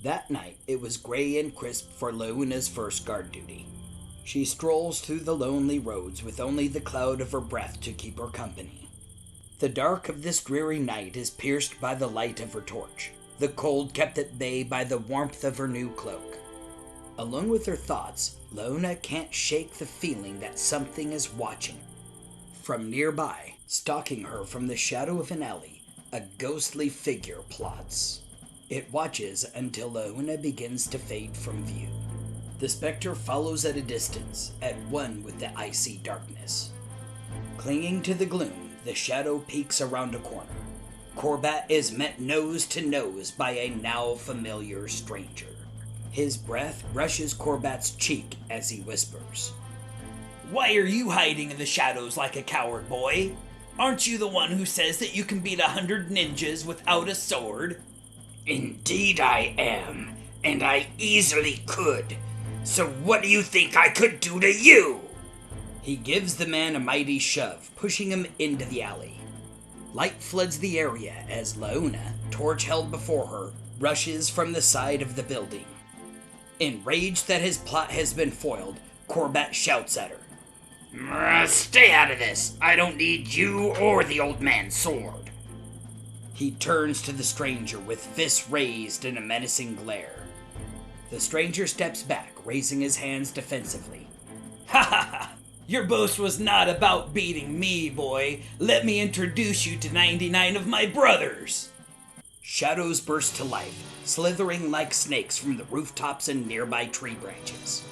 That night, it was gray and crisp for Luna's first guard duty. She strolls through the lonely roads with only the cloud of her breath to keep her company. The dark of this dreary night is pierced by the light of her torch, the cold kept at bay by the warmth of her new cloak. Alone with her thoughts, Luna can't shake the feeling that something is watching. From nearby, stalking her from the shadow of an alley, a ghostly figure plots. It watches until Luna begins to fade from view. The specter follows at a distance, at one with the icy darkness. Clinging to the gloom, the shadow peeks around a corner. Corbat is met nose to nose by a now familiar stranger. His breath brushes Corbat's cheek as he whispers, "Why are you hiding in the shadows like a coward, boy? Aren't you the one who says that you can beat 100 ninjas without a sword?" "Indeed I am, and I easily could. So what do you think I could do to you?" He gives the man a mighty shove, pushing him into the alley. Light floods the area as Launa, torch held before her, rushes from the side of the building. Enraged that his plot has been foiled, Corbat shouts at her, "Stay out of this. I don't need you or the old man's sword." He turns to the stranger with fists raised in a menacing glare. The stranger steps back, raising his hands defensively. "Ha ha ha! Your boast was not about beating me, boy. Let me introduce you to 99 of my brothers." Shadows burst to life, slithering like snakes from the rooftops and nearby tree branches.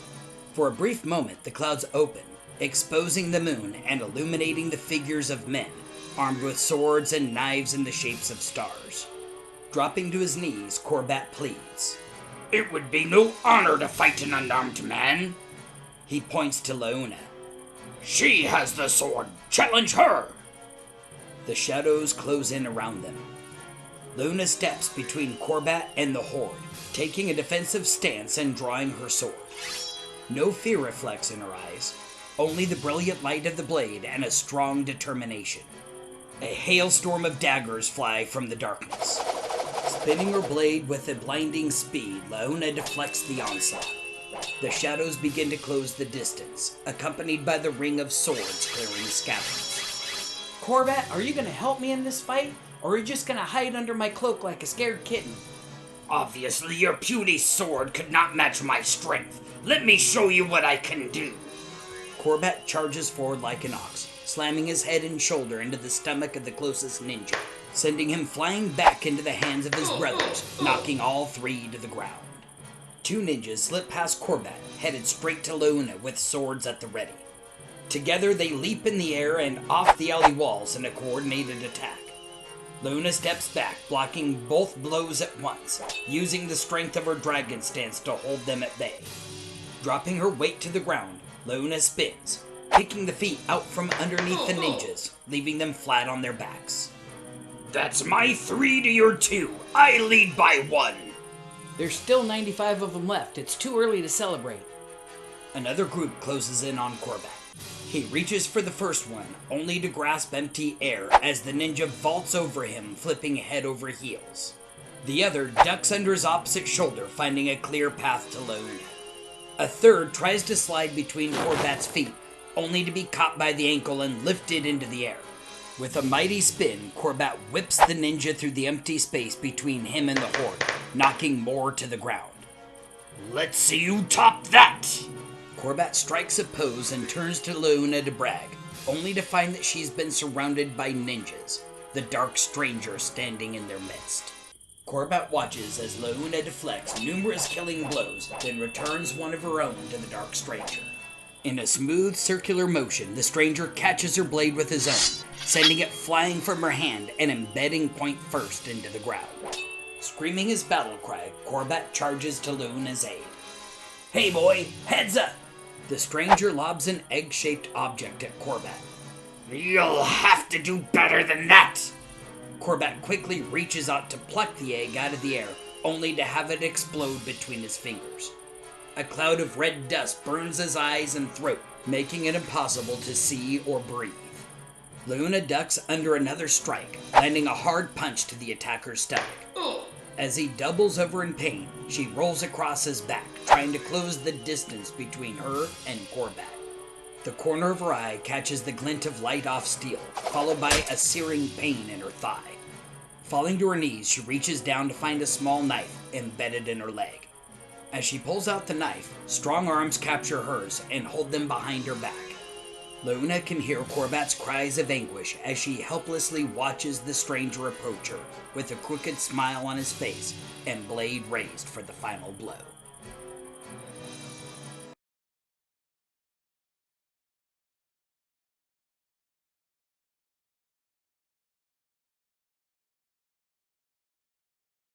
For a brief moment, the clouds open, exposing the moon and illuminating the figures of men, armed with swords and knives in the shapes of stars. Dropping to his knees, Corbat pleads, "It would be no honor to fight an unarmed man." He points to Launa. "She has the sword. Challenge her." The shadows close in around them. Luna steps between Corbat and the horde, taking a defensive stance and drawing her sword. No fear reflects in her eyes, only the brilliant light of the blade and a strong determination. A hailstorm of daggers fly from the darkness. Spinning her blade with a blinding speed, Launa deflects the onslaught. The shadows begin to close the distance, accompanied by the ring of swords clearing scabbards. "Corbat, are you going to help me in this fight? Or are you just going to hide under my cloak like a scared kitten?" "Obviously, your puny sword could not match my strength. Let me show you what I can do." Corbat charges forward like an ox, slamming his head and shoulder into the stomach of the closest ninja, sending him flying back into the hands of his brothers, knocking all three to the ground. Two ninjas slip past Corbat, headed straight to Luna with swords at the ready. Together, they leap in the air and off the alley walls in a coordinated attack. Luna steps back, blocking both blows at once, using the strength of her dragon stance to hold them at bay. Dropping her weight to the ground, Luna spins, kicking the feet out from underneath the ninjas, leaving them flat on their backs. "That's my 3 to your 2. I lead by 1. There's still 95 of them left. It's too early to celebrate." Another group closes in on Corbat. He reaches for the first one, only to grasp empty air as the ninja vaults over him, flipping head over heels. The other ducks under his opposite shoulder, finding a clear path to Luna. A third tries to slide between Corbat's feet, only to be caught by the ankle and lifted into the air. With a mighty spin, Corbat whips the ninja through the empty space between him and the horde, knocking more to the ground. "Let's see you top that." Corbat strikes a pose and turns to Luna to brag, only to find that she's been surrounded by ninjas, the dark stranger standing in their midst. Corbat watches as Luna deflects numerous killing blows, then returns one of her own to the dark stranger. In a smooth circular motion, the stranger catches her blade with his own, sending it flying from her hand and embedding point first into the ground. Screaming his battle cry, Corbat charges to Luna's aid. "Hey boy, heads up!" The stranger lobs an egg-shaped object at Corbat. "You'll have to do better than that." Corbat quickly reaches out to pluck the egg out of the air, only to have it explode between his fingers. A cloud of red dust burns his eyes and throat, making it impossible to see or breathe. Luna ducks under another strike, landing a hard punch to the attacker's stomach. As he doubles over in pain, she rolls across his back, trying to close the distance between her and Corbat. The corner of her eye catches the glint of light off steel, followed by a searing pain in her thigh. Falling to her knees, she reaches down to find a small knife embedded in her leg. As she pulls out the knife, strong arms capture hers and hold them behind her back. Luna can hear Corbat's cries of anguish as she helplessly watches the stranger approach her, with a crooked smile on his face and blade raised for the final blow.